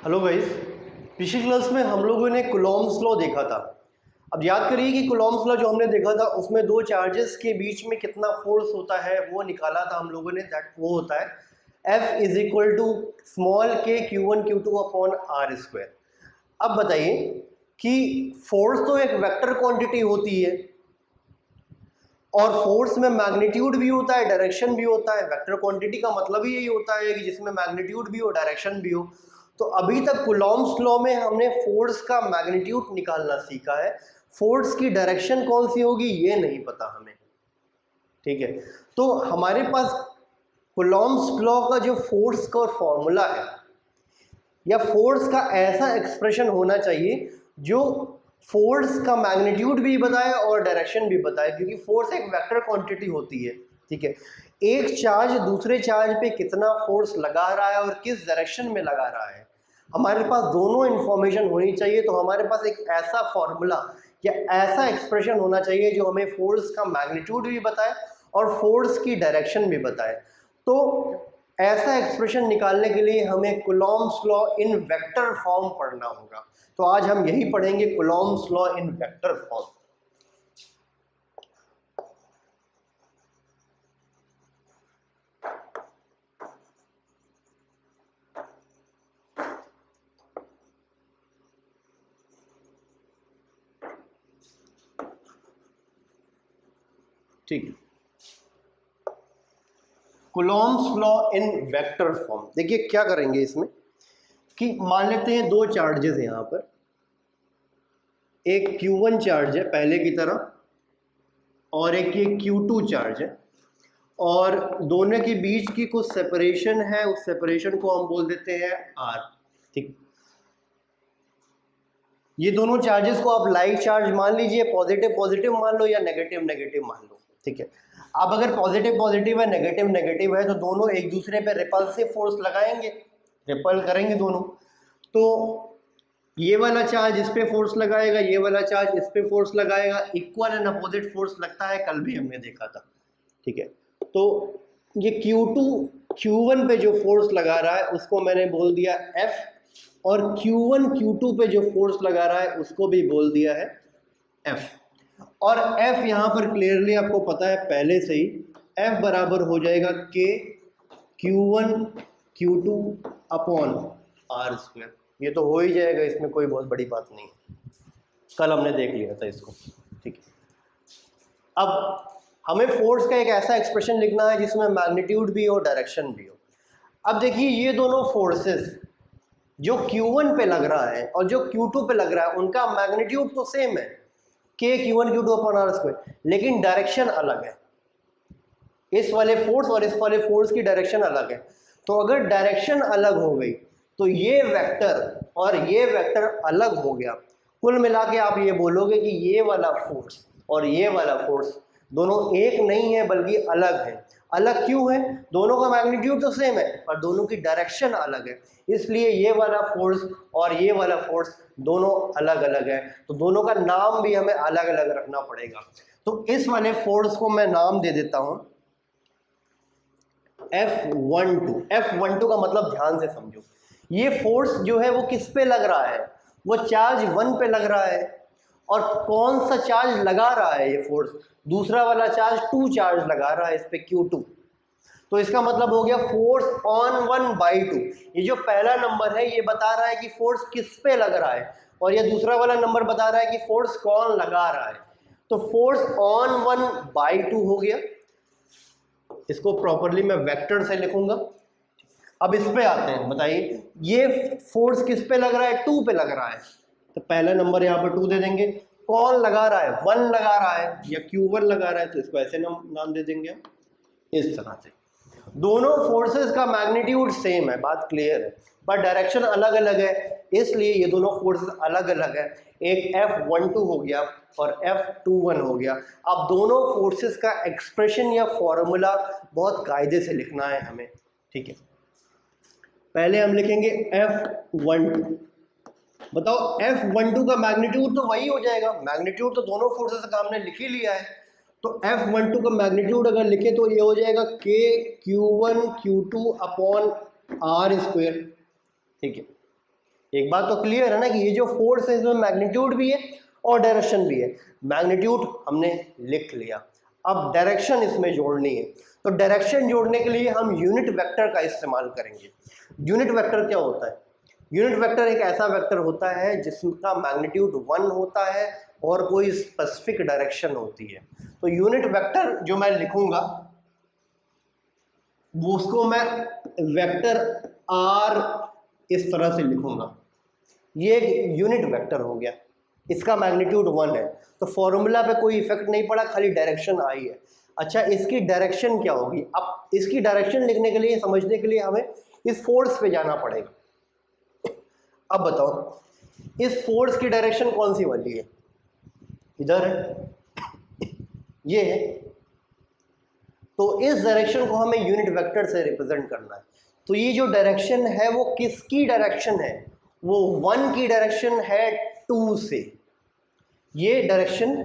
Hello guys, पिछली class में हम लोगों ने कूलॉम्स लॉ देखा था। अब याद करिए कि कूलॉम्स लॉ जो हमने देखा था उसमें दो चार्जेस के बीच में कितना फोर्स होता है वो निकाला था हम लोगों ने। दैट वो होता है F is equal to small k Q1 Q2 upon r square. अब बताइए कि फोर्स तो एक वेक्टर क्वांटिटी होती है और फोर्स में मैग्नीट्यूड भी होता है, डायरेक्शन भी होता है। वेक्टर क्वांटिटी का मतलब ही यही होता है कि जिसमें मैग्नीट्यूड भी हो, डायरेक्शन भी हो। तो अभी तक कूलॉम्स लॉ में हमने फोर्स का मैग्नीट्यूड निकालना सीखा है, फोर्स की डायरेक्शन कौन सी होगी ये नहीं पता हमें। ठीक है, तो हमारे पास कूलॉम्स लॉ का जो फोर्स का फॉर्मूला है या फोर्स का ऐसा एक्सप्रेशन होना चाहिए जो फोर्स का मैग्नीट्यूड भी बताए और डायरेक्शन भी बताए, क्योंकि फोर्स एक वेक्टर क्वांटिटी होती है। ठीक है, एक चार्ज दूसरे चार्ज पे कितना फोर्स लगा रहा है और किस डायरेक्शन में लगा रहा है, हमारे पास दोनों इंफॉर्मेशन होनी चाहिए। तो हमारे पास एक ऐसा फॉर्मूला या ऐसा एक्सप्रेशन होना चाहिए जो हमें फोर्स का मैग्नीट्यूड भी बताए और फोर्स की डायरेक्शन भी बताए। तो ऐसा एक्सप्रेशन निकालने के लिए हमें Coulomb's law in vector form पढ़ना होगा। तो आज हम यही पढ़ेंगे, Coulomb's law in vector form. ठीक, Coulomb's law in vector form. देखिए क्या करेंगे इसमें कि मान लेते हैं दो चार्जेस हैं यहाँ पर, एक Q1 चार्ज है पहले की तरह और एक ये Q2 चार्ज है, और दोनों के बीच की कुछ सेपरेशन है, उस सेपरेशन को हम बोल देते हैं R। ठीक, ये दोनों चार्जेस को आप लाइक चार्ज मान लीजिए, पॉजिटिव पॉजिटिव मान लो या नेगेटिव नेगेटिव मान लो। ठीक है, अब अगर पॉजिटिव पॉजिटिव है, नेगेटिव नेगेटिव है, तो दोनों एक दूसरे पे रिपल्सिव फोर्स लगाएंगे, रिपल करेंगे दोनों। तो ये वाला चार्ज इस पे फोर्स लगाएगा, ये वाला चार्ज इस पे फोर्स लगाएगा, इक्वल एंड अपोजिट फोर्स लगता है, कल भी हमने देखा था। ठीक है, तो ये Q2 Q1 पे जो फोर्स लगा रहा है उसको मैंने बोल दिया F, और Q1 Q2 पे जो फोर्स लगा रहा है उसको भी बोल दिया है F। और F यहाँ पर क्लियरली आपको पता है पहले से ही, F बराबर हो जाएगा K Q1 Q2 upon r square. ये तो हो ही जाएगा, इसमें कोई बहुत बड़ी बात नहीं, कल हमने देख लिया था इसको। ठीक है, अब हमें फोर्स का एक ऐसा एक्सप्रेशन लिखना है जिसमें मैग्नीट्यूड भी हो, डायरेक्शन भी हो। अब देखिए ये दोनों फोर्सेस जो Q1 पे लग रहा है और जो Q2 पे लग रहा है उनका मैग्नीट्यूड तो सेम है, K Q1 Q2 upon r square, लेकिन डायरेक्शन अलग है। इस वाले फोर्स और इस वाले फोर्स की डायरेक्शन अलग है। तो अगर डायरेक्शन अलग हो गई तो ये वेक्टर और ये वेक्टर अलग हो गया, कुल मिला के आप ये बोलोगे कि ये वाला फोर्स और ये वाला फोर्स दोनों एक नहीं है बल्कि अलग है। अलग क्यों है? दोनों का मैग्नीट्यूड तो सेम है पर दोनों की डायरेक्शन अलग है, इसलिए ये वाला फोर्स और ये वाला फोर्स दोनों अलग अलग है। तो दोनों का नाम भी हमें अलग अलग रखना पड़ेगा। तो इस वाले फोर्स को मैं नाम दे देता हूं F12। F12 का मतलब ध्यान से समझो, ये फोर्स जो है वो किस पे लग रहा है? वो चार्ज 1 पे लग रहा है। और कौन सा चार्ज लगा रहा है ये फोर्स? दूसरा वाला चार्ज 2 चार्ज लगा रहा है इस पे Q2। तो इसका मतलब हो गया फोर्स ऑन 1/2। ये जो पहला नंबर है ये बता रहा है कि फोर्स किस पे लग रहा है, और ये दूसरा वाला नंबर बता रहा है कि फोर्स कौन लगा रहा है। तो फोर्स ऑन 1/2 हो गया, इसको प्रॉपरली मैं वेक्टर से लिखूंगा। अब इस पे आते हैं, बताइए ये फोर्स किस पे लग रहा है? 2 पे लग रहा है, तो पहला नंबर यहाँ पर 2 दे देंगे। कौन लगा रहा है? 1 लगा रहा है या Q1 लगा रहा है, तो इसको ऐसे नाम दे देंगे हम, इस तरह से। दोनों फोर्सेस का मैग्नीट्यूड सेम है, बात क्लियर है, पर डायरेक्शन अलग अलग है, इसलिए ये दोनों फोर्सेस अलग अलग है। एक F12 हो गया और F21 हो गया। अब दोनों फोर्सेस का एक्सप्रेशन या फॉर्मूला बहुत कायदे से लिखना है हमें। ठीक है, पहले हम लिखेंगे F12। बताओ F12 का मैग्नीट्यूड तो वही हो जाएगा, मैग्नीट्यूड तो दोनों फोर्सेस का हमने लिख ही लिया है। तो F12 का मैग्नीट्यूड अगर लिखे तो ये हो जाएगा K Q1 Q2 upon r square. ठीक है, एक बात तो क्लियर है ना कि ये जो फोर्स है इसमें मैग्नीट्यूड भी है और डायरेक्शन भी है। मैग्नीट्यूड हमने लिख लिया, अब डायरेक्शन इसमें जोड़नी है। तो डायरेक्शन जोड़ने के लिए हम यूनिट वेक्टर का इस्तेमाल करेंगे। यूनिट वेक्टर क्या होता है? यूनिट वेक्टर एक ऐसा वेक्टर होता है जिसका मैग्नीट्यूड 1 होता है और कोई स्पेसिफिक डायरेक्शन होती है। तो यूनिट वेक्टर जो मैं लिखूंगा वो उसको मैं वेक्टर आर इस तरह से लिखूंगा। ये एक यूनिट वेक्टर हो गया, इसका मैग्नीट्यूड 1 है। तो फॉर्मूला पे कोई इफेक्ट नहीं पड़ा, खाली डायरेक्शन आई है। अच्छा, इसकी डायरेक्शन क्या होगी? अब इसकी डायरेक्शन लिखने के लिए, समझने के लिए हमें इस फोर्स पे जाना पड़ेगा। अब बताओ इस फोर्स की डायरेक्शन कौन सी वाली है? इधर है, ये है। तो इस डायरेक्शन को हमें यूनिट वेक्टर से रिप्रेजेंट करना है। तो ये जो डायरेक्शन है वो किसकी डायरेक्शन है? वो 1 की डायरेक्शन है 2 से। ये डायरेक्शन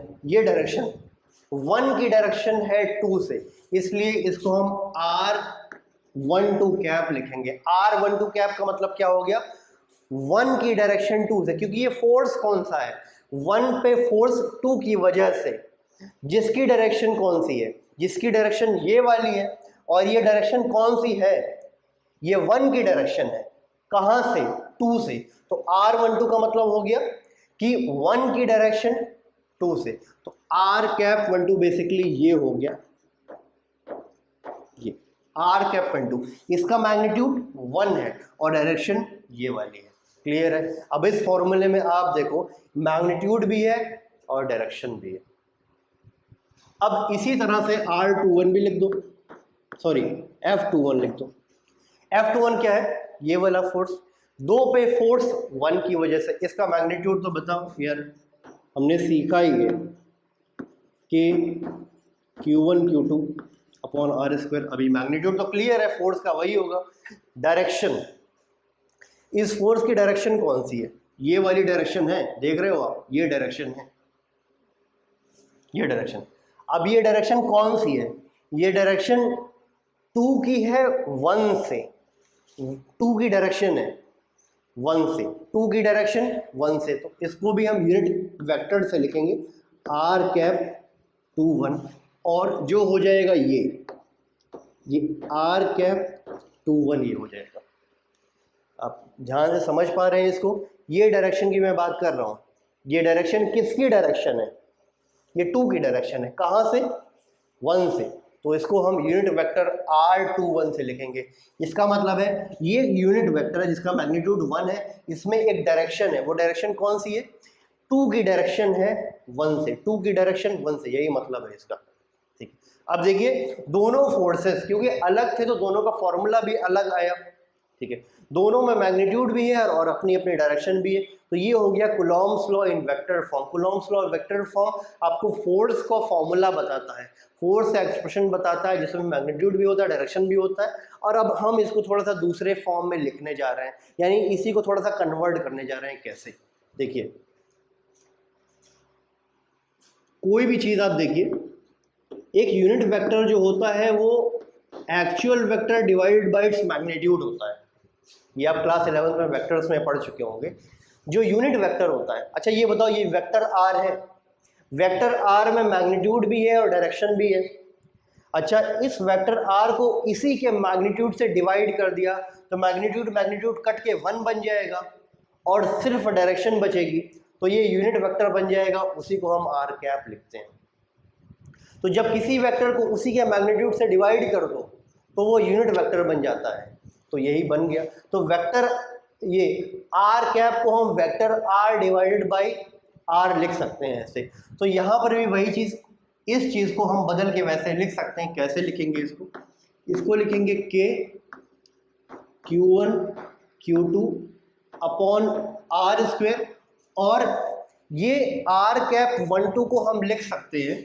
1 की डायरेक्शन है 2 से, इसलिए इसको हम R12 कैप लिखेंगे। R12 कैप का मतलब क्या हो गया? 1 की डायरेक्शन 2 से, क्योंकि ये फोर्स कौन सा है? 1 पे फोर्स 2 की वजह से, जिसकी डायरेक्शन कौन सी है? जिसकी डायरेक्शन ये वाली है। और ये डायरेक्शन कौन सी है? ये 1 की डायरेक्शन है। कहां से? 2 से। तो R12 का मतलब हो गया कि 1 की डायरेक्शन 2 से। तो R कैप 12 बेसिकली ये हो गया, ये R कैप 12, इसका मैग्नीट्यूड 1 है और डायरेक्शन ये वाली है। क्लियर है? अब इस फॉर्मूले में आप देखो मैग्नीट्यूड भी है और डायरेक्शन भी है। अब इसी तरह से R21 भी लिख दो, सॉरी F21 लिख दो। F21 क्या है? ये वाला फोर्स, 2 पे फोर्स 1 की वजह से। इसका मैग्नीट्यूड तो बताओ यार, हमने सीखा ही है कि Q1 Q2 अपॉन R²। अभी मैग्नीट्यूड तो क्लियर है, फोर्स का वही होगा। डायरेक्शन, इस फोर्स की डायरेक्शन कौन सी है? ये वाली डायरेक्शन है, देख रहे हो आप, ये डायरेक्शन है, ये डायरेक्शन। अब ये डायरेक्शन कौन सी है? ये डायरेक्शन 2 की है 1 से। 2 की डायरेक्शन है 1 से, 2 की डायरेक्शन 1 से। तो इसको भी हम यूनिट वेक्टर से लिखेंगे, R कैप 21, और जो हो जाएगा ये R कैप 21 ये हो जाएगा। आप ध्यान से समझ पा रहे हैं इसको? ये डायरेक्शन की मैं बात कर रहा हूँ। ये डायरेक्शन किसकी डायरेक्शन है? ये 2 की डायरेक्शन है। कहाँ से? 1 से। तो इसको हम यूनिट वेक्टर R21 से लिखेंगे। इसका मतलब है ये यूनिट वेक्टर है जिसका मैग्नीट्यूड 1 है, इसमें एक डायरेक्शन है। वो डायरेक्शन कौन सी है? 2 की डायरेक्शन है 1 से, 2 की डायरेक्शन 1 से, यही मतलब है इसका। ठीक, अब देखिए दोनों फोर्सेस क्योंकि अलग थे तो दोनों का फॉर्मूला भी अलग आया। ठीक है, दोनों में मैग्नीट्यूड भी है और अपनी अपनी डायरेक्शन भी है। तो ये हो गया Coulomb's law in vector form. Coulomb's law vector form आपको फोर्स का फॉर्मूला बताता है, फोर्स का एक्सप्रेशन बताता है जिसमें मैग्नीट्यूड भी होता है, डायरेक्शन भी होता है। और अब हम इसको थोड़ा सा दूसरे फॉर्म में लिखने जा रहे हैं, यानी इसी को थोड़ा सा कन्वर्ट करने जा रहे हैं। कैसे? देखिए, कोई भी चीज आप देखिए, एक यूनिट वेक्टर जो होता है वो actual vector divided by its magnitude होता है। ये आप क्लास 11 में वेक्टर्स में पढ़ चुके होंगे, जो यूनिट वेक्टर होता है। अच्छा ये बताओ, ये वेक्टर आर है, वेक्टर आर में मैग्नीट्यूड भी है और डायरेक्शन भी है। अच्छा, इस वेक्टर आर को इसी के मैग्नीट्यूड से डिवाइड कर दिया तो मैग्नीट्यूड कट के 1 बन जाएगा और सिर्फ डायरेक्शन बचेगी, तो ये यूनिट वेक्टर बन जाएगा। उसी को हम आर कैप लिखते हैं। तो जब किसी वेक्टर को उसी के मैग्नीट्यूड से डिवाइड कर दो तो वो यूनिट वेक्टर बन जाता है। तो यही बन गया। तो वेक्टर, ये आर कैप को हम vector r divided by r लिख सकते हैं ऐसे। तो यहाँ पर भी वही चीज़, इस चीज़ को हम बदल के वैसे लिख सकते हैं। कैसे लिखेंगे इसको? इसको लिखेंगे के Q1 Q2 अपॉन R², और ये R कैप 12 को हम लिख सकते हैं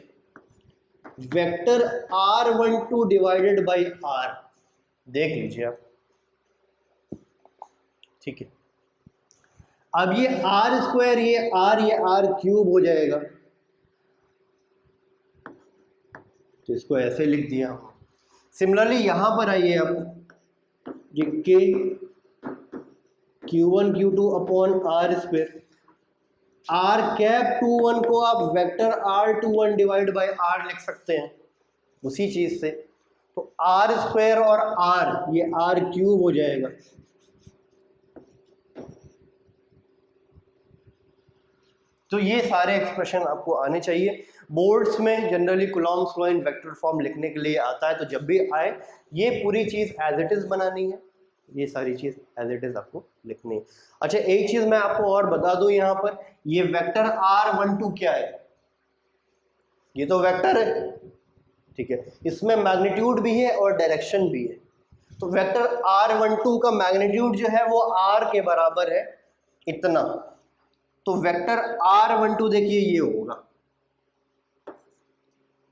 vector R12 divided by R। देख लीजिए आप, ठीक है। अब ये R², ये R³ हो जाएगा, तो इसको ऐसे लिख दिया। सिमिलरली यहां पर आइए, अब ये K Q1 Q2 upon r square. R cap 21 को आप vector R21 divide by are लिख सकते हैं उसी चीज से, तो आर स्क्वायर और आर ये आर क्यूब हो जाएगा। तो ये सारे एक्सप्रेशन आपको आने चाहिए। बोर्ड्स में generally Coulomb's law in vector form लिखने के लिए आता है, तो जब भी आए ये पूरी चीज एज इट इज बनानी है, ये सारी चीज एज इट इज आपको लिखनी है। अच्छा एक चीज मैं आपको और बता दूं, यहाँ पर ये वेक्टर R12 क्या है, ये तो वेक्टर है, ठीक है, इसमें मैग्नीट्यूड भी है और डायरेक्शन भी है। तो वेक्टर R12 का मैग्नीट्यूड जो है वो R के बराबर है इतना, तो वेक्टर R12 देखिए ये होगा,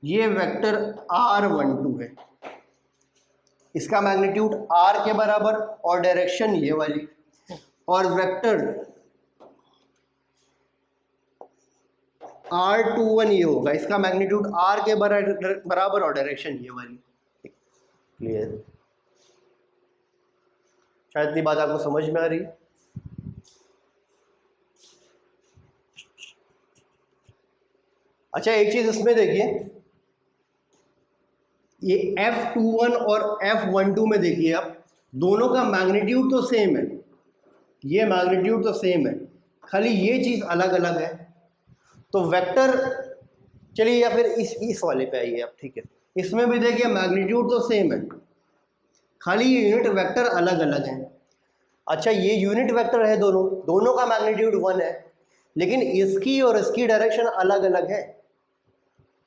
ये वेक्टर R12 है, इसका मैग्नीट्यूड R के बराबर और डायरेक्शन ये वाली, और वेक्टर R21 ये होगा, इसका मैग्नीट्यूड R के बराबर और डायरेक्शन ये वाली। क्लियर? शायद इतनी बात आपको समझ में आ रही है। अच्छा एक चीज इसमें देखिए, ये F21 और F12 में देखिए आप, दोनों का मैग्नीट्यूड तो सेम है, ये मैग्नीट्यूड तो सेम है, खाली ये चीज अलग अलग है। तो वेक्टर, चलिए या फिर इस वाले पे आइए आप, ठीक है, इसमें भी देखिए मैग्नीट्यूड तो सेम है, खाली ये यूनिट वेक्टर अलग अलग है। अच्छा ये यूनिट वेक्टर है, दोनों का मैग्नीट्यूड 1 है, लेकिन इसकी और इसकी डायरेक्शन अलग अलग है,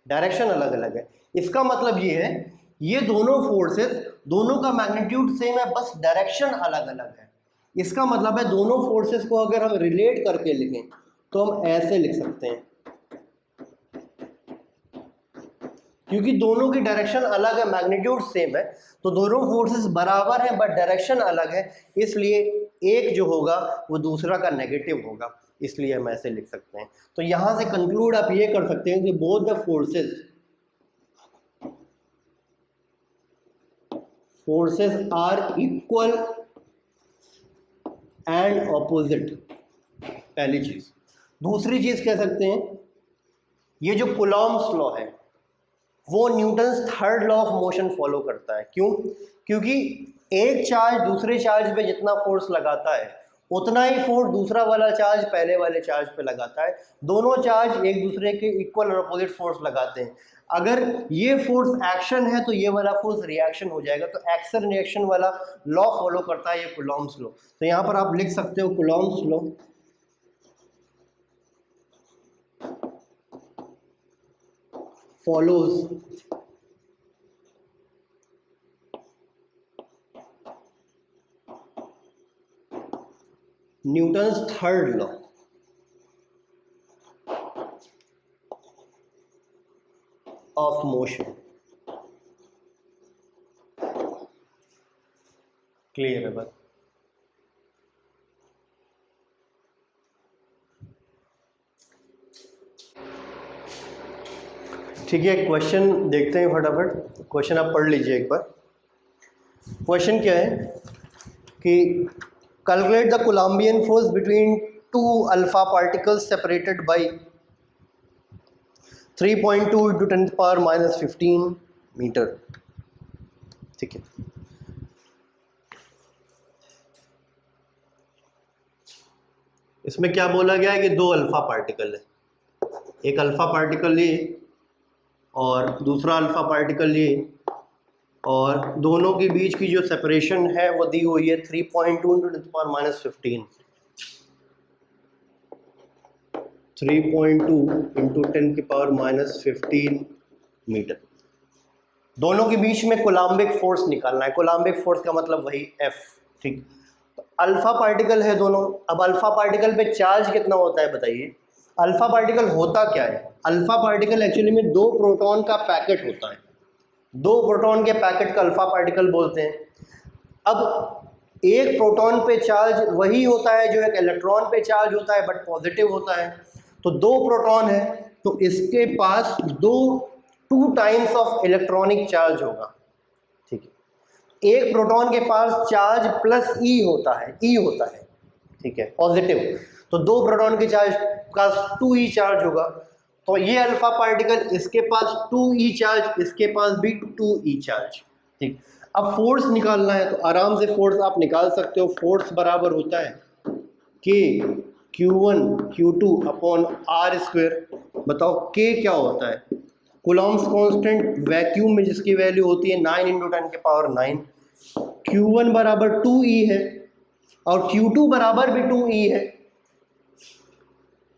डायरेक्शन अलग अलग है। इसका मतलब ये है, ये दोनों फोर्सेस, दोनों का मैग्नीट्यूड सेम है, बस डायरेक्शन अलग अलग है। इसका मतलब है दोनों फोर्सेस को अगर हम रिलेट करके लिखें तो हम ऐसे लिख सकते हैं, क्योंकि दोनों की डायरेक्शन अलग है, मैग्नीट्यूड सेम है, तो दोनों फोर्सेस बराबर हैं बट डायरेक्शन अलग है, इसलिए एक जो होगा वो दूसरा का नेगेटिव होगा, इसलिए हम ऐसे लिख सकते हैं। तो यहां से कंक्लूड आप ये कर सकते हैं कि both the forces are equal and opposite, पहली चीज। दूसरी चीज कह सकते हैं, ये जो कूलॉम्स लॉ है वो Newton's third law of motion follow करता है। क्यों? क्योंकि एक चार्ज दूसरे चार्ज पे जितना फोर्स लगाता है उतना ही फोर्स दूसरा वाला चार्ज पहले वाले चार्ज पे लगाता है, दोनों चार्ज एक दूसरे के इक्वल और अपोजिट फोर्स लगाते हैं। अगर ये फोर्स एक्शन है तो ये वाला फोर्स रिएक्शन हो जाएगा, तो एक्शन रिएक्शन वाला लॉ फॉलो करता है ये कूलॉम्स लॉ। तो यहाँ पर आप लिख सकते हो Coulomb's law follows Newton's third law of motion। Clear है बात? ठीक है, क्वेश्चन देखते हैं फटाफट। क्वेश्चन आप पढ़ लीजिए एक बार। क्वेश्चन क्या है कि calculate the Coulombian force between two alpha particles separated by 3.2 × 10⁻⁻15 metre. ठीक है, इसमें क्या बोला गया है कि दो अल्फा पार्टिकल है, एक अल्फा पार्टिकल ये और दूसरा अल्फा पार्टिकल ये, और दोनों के बीच की जो सेपरेशन है वो दी हुई है 3.2 × 10⁻⁻15, 3.2 × 10⁻⁻15 मीटर। दोनों के बीच में कोलम्बिक फोर्स निकालना है। कोलम्बिक फोर्स का मतलब वही F। ठीक, तो अल्फा पार्टिकल है दोनों। अब अल्फा पार्टिकल पे चार्ज कितना होता है बताइए? अल्फा पार्टिकल होता क्या है? अल्फा पार्टिकल एक्चुअली में दो प्रोटॉन का पैकेट होता है, दो प्रोटॉन के पैकेट का अल्फा पार्टिकल बोलते हैं। अब एक प्रोटॉन पे चार्ज वही होता है जो एक इलेक्ट्रॉन पे चार्ज होता है, बट पॉजिटिव होता है। तो दो प्रोटॉन है तो इसके पास two times of electronic charge होगा। ठीक है, एक प्रोटॉन के पास चार्ज प्लस ई होता है, ई होता है, ठीक है, पॉजिटिव, तो दो प्रोटॉन के चार्ज का 2e चार्ज होगा, तो ये अल्फा पार्टिकल इसके पास 2e चार्ज, इसके पास भी 2e चार्ज। ठीक, अब फोर्स निकालना है तो आराम से फोर्स आप निकाल सकते हो। फोर्स बराबर होता है के Q1 Q2 upon r square. बताओ के क्या होता है? कूलॉम्स कांस्टेंट वैक्यूम में जिसकी वैल्यू होती है 9 × 10⁹। Q1 बराबर 2e है और Q2 बराबर भी 2e है,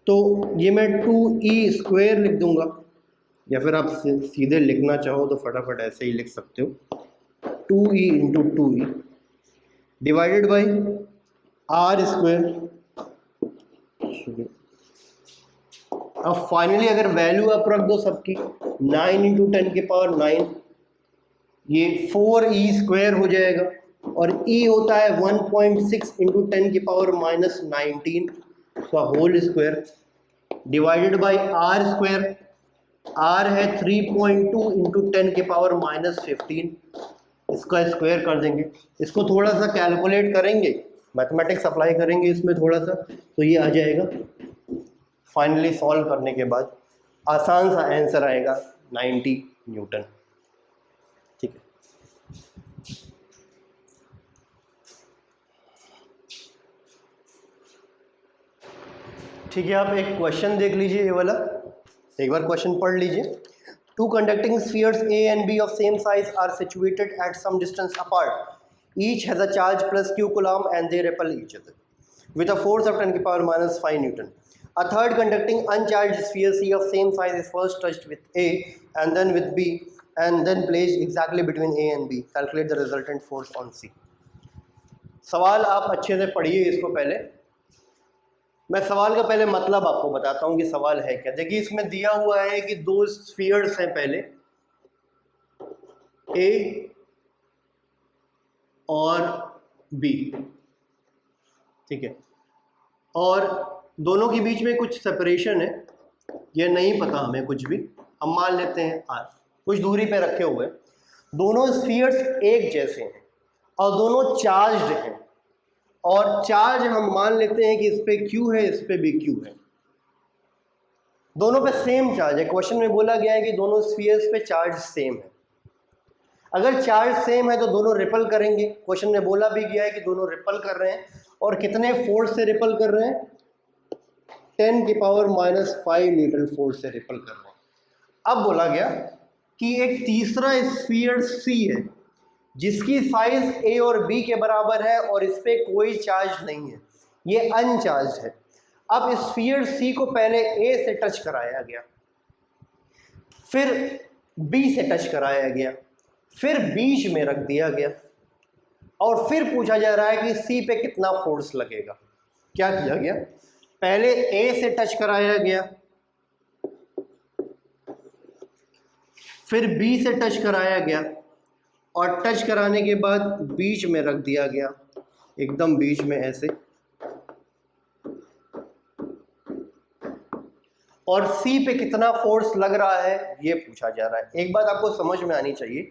तो ये मैं 2e स्क्वायर लिख दूंगा, या फिर आप सीधे लिखना चाहो तो फटाफट ऐसे ही लिख सकते हो, 2e × 2e divided by r square. अब फाइनली अगर वैल्यू आप रख दो सबकी, 9 × 10⁹, ये 4e स्क्वायर हो जाएगा, और e होता है 1.6 × 10⁻19 का whole square divided by r square. R है 3.2 × 10⁻15, इसका स्क्वायर कर देंगे। इसको थोड़ा सा कैलकुलेट करेंगे, मैथमेटिक्स अप्लाई करेंगे इसमें थोड़ा सा, तो ये आ जाएगा। फाइनली सॉल्व करने के बाद आसान सा आंसर आएगा 90 न्यूटन। ठीक है, ठीक है, आप एक क्वेश्चन देख लीजिए, ये वाला एक बार क्वेश्चन पढ़ लीजिए। Two conducting spheres A and B of same size are situated at some distance apart. Each has a charge plus q coulomb and they repel each other with a force of 10⁻⁵ Newton. A third conducting uncharged sphere C of same size is first touched with A and then with B and then placed exactly between A and B. Calculate the resultant force on C. सवाल आप अच्छे से पढ़िए इसको। पहले मैं सवाल का पहले मतलब आपको बताता हूँ कि सवाल है क्या। देखिए, इसमें दिया हुआ है कि दो स्फीयर्स हैं, पहले A और B, ठीक है, और दोनों के बीच में कुछ सेपरेशन है, ये नहीं पता हमें कुछ भी, हम मान लेते हैं R, कुछ दूरी पे रखे हुए। दोनों स्फीयर्स एक जैसे हैं और दोनों चार्ज्ड हैं, और चार्ज हम मान लेते हैं कि इस पे Q है, इस पे भी Q है, दोनों पे सेम चार्ज है। क्वेश्चन में बोला गया है कि दोनों स्फीयर्स पे चार्ज सेम है। अगर चार्ज सेम है तो दोनों रिपल करेंगे। क्वेश्चन में बोला भी गया है कि दोनों रिपल कर रहे हैं, और कितने फोर्स से रिपल कर रहे हैं? 10⁻⁵ न्यूटन फोर्स से रिपल कर रहे हैं। अब बोला गया कि एक तीसरा स्फीयर C है जिसकी साइज A और B के बराबर है और इस पे कोई चार्ज नहीं है, ये अनचार्ज है। अब स्फीयर C को पहले A से टच कराया गया, फिर B से टच कराया गया, फिर बीच में रख दिया गया, और फिर पूछा जा रहा है कि C पे कितना फोर्स लगेगा। क्या किया गया? पहले A से टच कराया गया, फिर B से टच कराया गया, और टच कराने के बाद बीच में रख दिया गया, एकदम बीच में ऐसे, और C पे कितना फोर्स लग रहा है ये पूछा जा रहा है। एक बात आपको समझ में आनी चाहिए,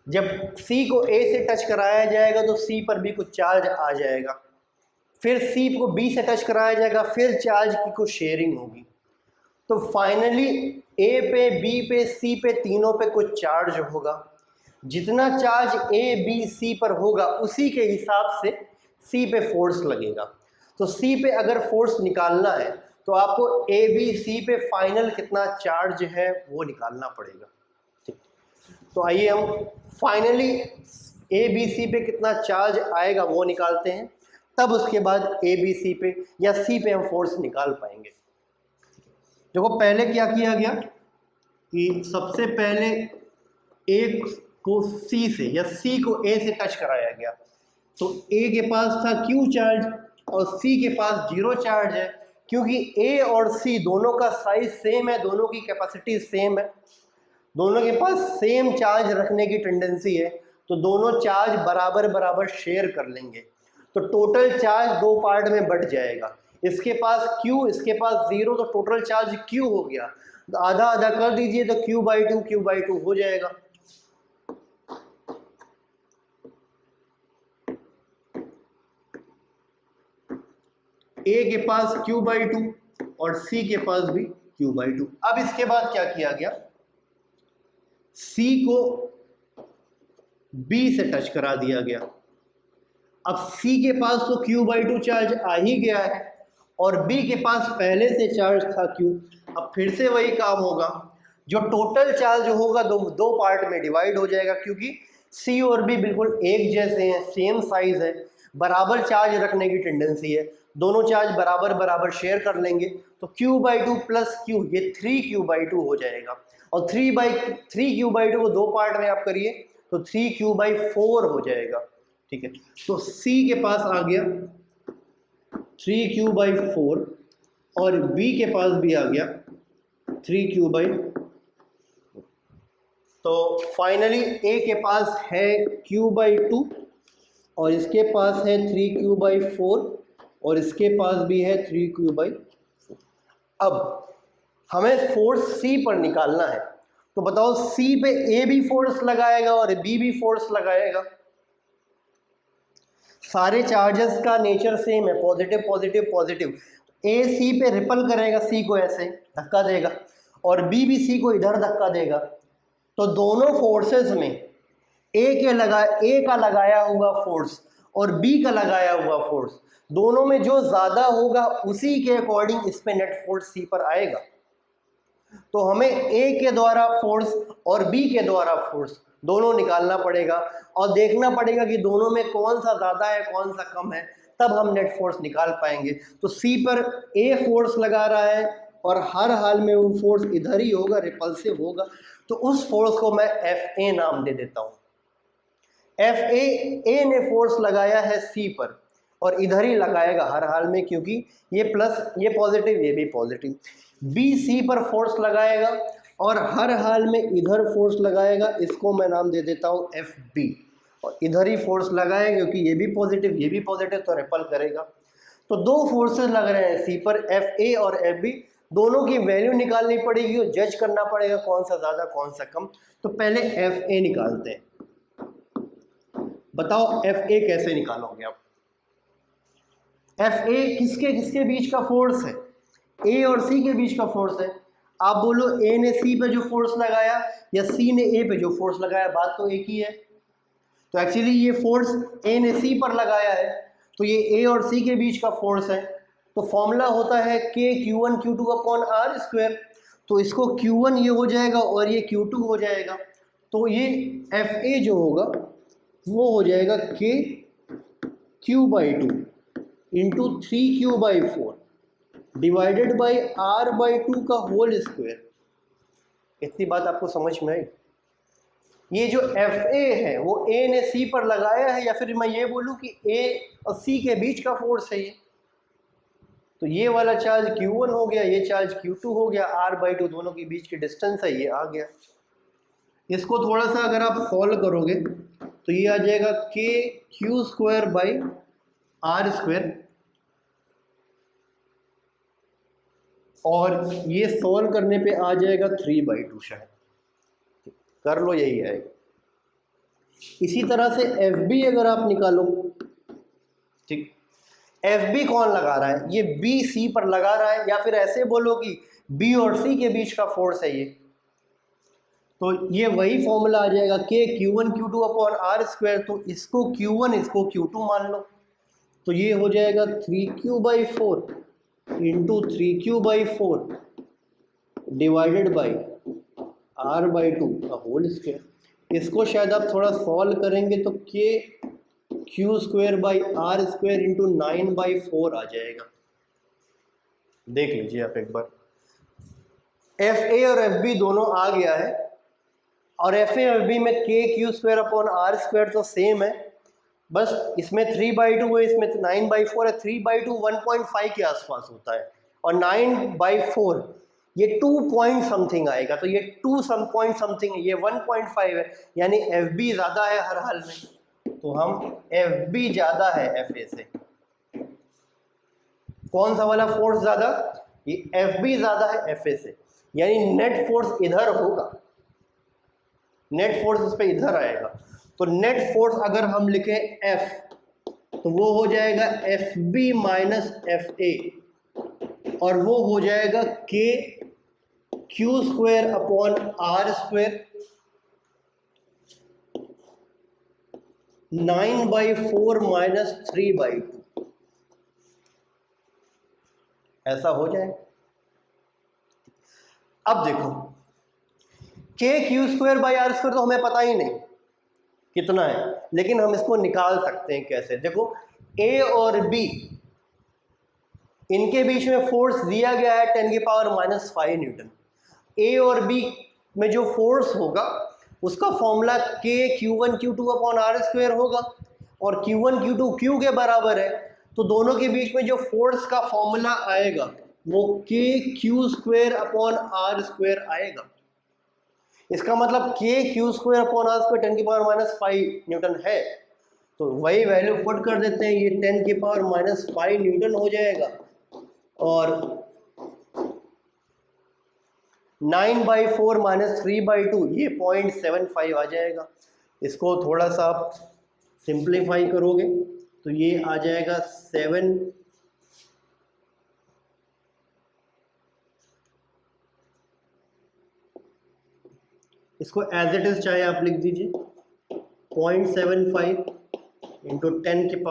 जब C को A से टच कराया जाएगा तो C पर भी कुछ चार्ज आ जाएगा, फिर C को B से टच कराया जाएगा, फिर चार्ज की कुछ शेयरिंग होगी, तो फाइनली A पे, B पे, C पे, तीनों पे कुछ चार्ज होगा। जितना चार्ज A, B, C पर होगा उसी के हिसाब से C पे फोर्स लगेगा। तो C पे अगर फोर्स निकालना है तो आपको A, B, C पे फाइनल कितना चार्ज है वो निकालना पड़ेगा। ठीक, तो आइए हम फाइनली A, B, C पे कितना चार्ज आएगा वो निकालते हैं, तब उसके बाद A, B, C पे या C पे हम फोर्स निकाल पाएंगे। देखो, पहले क्या किया गया कि सबसे पहले A को C से या C को A से टच कराया गया, तो A के पास था Q चार्ज और C के पास 0 चार्ज है, क्योंकि A और C दोनों का साइज सेम है, दोनों की कैपेसिटी सेम है, दोनों के पास सेम चार्ज रखने की टेंडेंसी है, तो दोनों चार्ज बराबर बराबर शेयर कर लेंगे, तो टोटल चार्ज दो पार्ट में बट जाएगा। इसके पास Q, इसके पास 0, तो टोटल चार्ज Q हो गया, तो आधा आधा कर दीजिए तो Q/2 Q/2 हो जाएगा। ए के पास Q/2 और सी के पास भी Q/2। अब इसके बाद क्या किया गया, सी को बी से टच करा दिया गया। अब सी के पास तो Q/2 चार्ज आ ही गया है और बी के पास पहले से चार्ज था Q। अब फिर से वही काम होगा, जो टोटल चार्ज होगा दो पार्ट में डिवाइड हो जाएगा, क्योंकि सी और बी बिल्कुल एक जैसे हैं, सेम साइज है, बराबर चार्ज रखने की टेंडेंसी है, दोनों चार्ज बराबर बराबर शेयर कर लेंगे, तो Q/2 प्लस Q ये 3Q/2 हो जाएगा। और 3Q/2 को दो पार्ट में आप करिए तो 3Q/4 हो जाएगा। ठीक है, तो C के पास आ गया 3Q/4 और B के पास भी आ गया 3Q/4। तो फाइनली A के पास है Q/2 और इसके पास है 3Q/4 और इसके पास भी है 3Q/4। अब हमें फोर्स C पर निकालना है, तो बताओ C पे A भी फोर्स लगाएगा और B भी फोर्स लगाएगा। सारे चार्जेस का नेचर सेम है, पॉजिटिव पॉजिटिव पॉजिटिव। ए सी पे रिपल करेगा, सी को ऐसे धक्का देगा, और बी भी सी को इधर धक्का देगा। तो दोनों फोर्सेस में ए का लगाया हुआ फोर्स और बी का लगाया हुआ फोर्स, दोनों में जो ज्यादा होगा उसी के अकॉर्डिंग इस पे नेट फोर्स सी पर आएगा। तो हमें ए के द्वारा फोर्स और बी के द्वारा फोर्स दोनों निकालना पड़ेगा और देखना पड़ेगा कि दोनों में कौन सा ज़्यादा है कौन सा कम है, तब हम नेट फोर्स निकाल पाएंगे। तो सी पर ए फोर्स लगा रहा है और हर हाल में वो फोर्स इधर ही होगा, रिपल्सिव होगा, तो उस फोर्स को मैं एफ ए नाम दे देता हूँ। एफ ए ने फोर्स लगाया है सी पर और इधर ही लगाएगा हर हाल में, क्योंकि ये प्लस ये पॉजिटिव ये भी पॉजिटिव। बी सी पर फोर्स लगाएगा और हर हाल में इधर फोर्स लगाएगा, इसको मैं नाम दे देता हूँ एफ बी, और इधर ही फोर्स लगाएगा क्योंकि ये भी पॉजिटिव तो रिपल करेगा। तो दो फोर्सेस लग रहे हैं सी पर, एफ ए और एफ बी, दोनों की वैल्यू निकालनी पड़ेगी और जज करना पड़ेगा कौन सा ज़्यादा कौन सा कम। तो पहले एफ ए निकालते हैं। बताओ एफ ए कैसे निकालोगे आप। एफ ए किसके किसके बीच का फोर्स है, ए और सी के बीच का फोर्स है। आप बोलो ए ने सी पे जो फोर्स लगाया या सी ने ए पे जो फोर्स लगाया, बात तो एक ही है। तो एक्चुअली ये फोर्स ए ने सी पर लगाया है, तो ये ए और सी के बीच का फोर्स है। तो फॉर्मूला होता है के Q1 Q2 upon r square. तो इसको Q1 ये हो जाएगा और ये Q2 हो जाएगा, तो ये एफ ए जो होगा वो हो जाएगा के Q/2 into 3Q/4 divided by R/2 का होल स्क्वायर। इतनी बात आपको समझ में आई। ये जो एफ ए है वो ए ने सी पर लगाया है, या फिर मैं ये बोलूँ कि ए और सी के बीच का फोर्स है ये, तो ये वाला चार्ज Q1 हो गया, ये चार्ज Q2 हो गया, R/2 दोनों के बीच की डिस्टेंस है, ये आ गया। इसको थोड़ा सा अगर आप सॉल्व करोगे तो ये आ जाएगा के Q²/R², और ये सॉल्व करने पे आ जाएगा 3/2 शायद, कर लो यही आएगा। इसी तरह से एफ बी अगर आप निकालो, ठीक, एफ बी कौन लगा रहा है, ये बी सी पर लगा रहा है, या फिर ऐसे बोलो कि बी और सी के बीच का फोर्स है ये। तो ये वही फॉर्मूला आ जाएगा के Q1 Q2 अपॉन R²। तो इसको Q1 इसको Q2 मान लो, तो ये हो जाएगा 3Q/4 into 3Q/4 divided by R/2 का होल स्क्वायर। इसको शायद आप थोड़ा सॉल्व करेंगे तो के Q²/R² इंटू 9/4 आ जाएगा। देख लीजिए आप एक बार, एफ ए और एफ बी दोनों आ गया है, और एफ ए और बी में के Q²/R² तो सेम है, बस इसमें 3/2 है, इसमें 9/4 है। 3/2 1.5 के आसपास होता है, और 9/4 ये 2 पॉइंट समथिंग आएगा, तो ये 2 पॉइंट समथिंग है, ये 1.5 है, यानी एफ बी ज़्यादा है हर हाल में। तो हम एफ बी ज़्यादा है एफ ए से। कौन सा वाला फोर्स ज़्यादा, ये एफ बी ज़्यादा है एफ ए से, यानी नेट फोर्स इधर होगा, नेट फोर्स इस पर इधर आएगा। तो नेट फोर्स अगर हम लिखें F, तो वो हो जाएगा F B minus F A, और वो हो जाएगा K Q square upon r square 9/4 minus 3/2, ऐसा हो जाए। अब देखो K Q square by r square तो हमें पता ही नहीं कितना है, लेकिन हम इसको निकाल सकते हैं कैसे। देखो ए और बी, इनके बीच में फोर्स दिया गया है 10⁻⁻5 न्यूटन। ए और बी में जो फोर्स होगा उसका फॉर्मूला के Q1 Q2 upon r square होगा, और Q1 Q2 Q के बराबर है, तो दोनों के बीच में जो फोर्स का फॉर्मूला आएगा वो K Q square upon r square आएगा। इसका मतलब K Q square upon r square 10⁻⁻5 newton है, तो वही वैल्यू पुट कर देते हैं, ये 10⁻⁻5 न्यूटन हो जाएगा, और 9/4 माइनस 3/2 ये 0.75 आ जाएगा। इसको थोड़ा सा आप सिंप्लीफाई करोगे तो ये आ जाएगा 7, इसको एज इट इज चाहे आप लिख दीजिए 0.75 इंटू 10⁻⁻5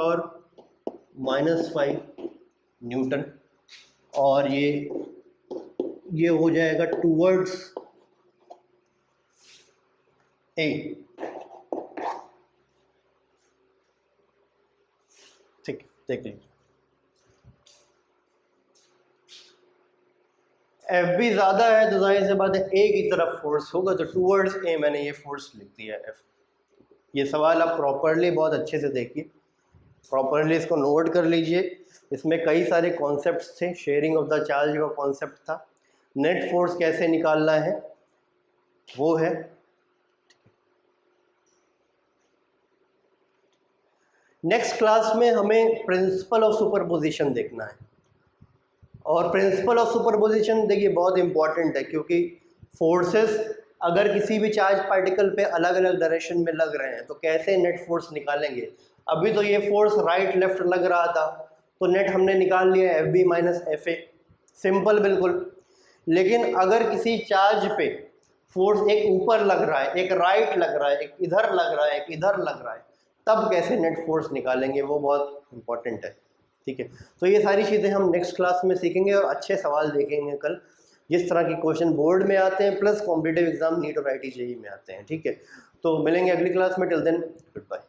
न्यूटन, और ये हो जाएगा टूवर्ड्स ए। ठीक, देख लीजिए एफ बी ज़्यादा है तो जाहिर सी बात है ए की तरफ फोर्स होगा, तो टूवर्ड्स ए मैंने ये फोर्स लिख दिया है एफ। ये सवाल आप प्रॉपरली बहुत अच्छे से देखिए, प्रॉपरली इसको नोट कर लीजिए। इसमें कई सारे कॉन्सेप्ट्स थे, शेयरिंग ऑफ द चार्ज का कॉन्सेप्ट था, नेट फोर्स कैसे निकालना है वो है। नेक्स्ट क्लास में हमें प्रिंसिपल ऑफ सुपरपोजिशन देखना है, और प्रिंसिपल ऑफ सुपरपोजिशन देखिए बहुत इंपॉर्टेंट है, क्योंकि फोर्सेस अगर किसी भी चार्ज पार्टिकल पे अलग अलग डायरेक्शन में लग रहे हैं तो कैसे नेट फोर्स निकालेंगे। अभी तो ये फोर्स राइट लेफ्ट लग रहा था तो नेट हमने निकाल लिया F B minus F A, simple बिल्कुल। लेकिन अगर किसी चार्ज पे फोर्स एक ऊपर लग रहा है, एक राइट लग रहा है, एक इधर लग रहा है, एक इधर लग रहा है, तब कैसे नेट फोर्स निकालेंगे वो बहुत इंपॉर्टेंट है। ठीक है, तो ये सारी चीज़ें हम नेक्स्ट क्लास में सीखेंगे और अच्छे सवाल देखेंगे कल, जिस तरह के क्वेश्चन बोर्ड में आते हैं प्लस कॉम्पिटिटिव एग्जाम नीट और IIT JEE में आते हैं। ठीक है, तो मिलेंगे अगली क्लास में, टिल देन गुड बाय।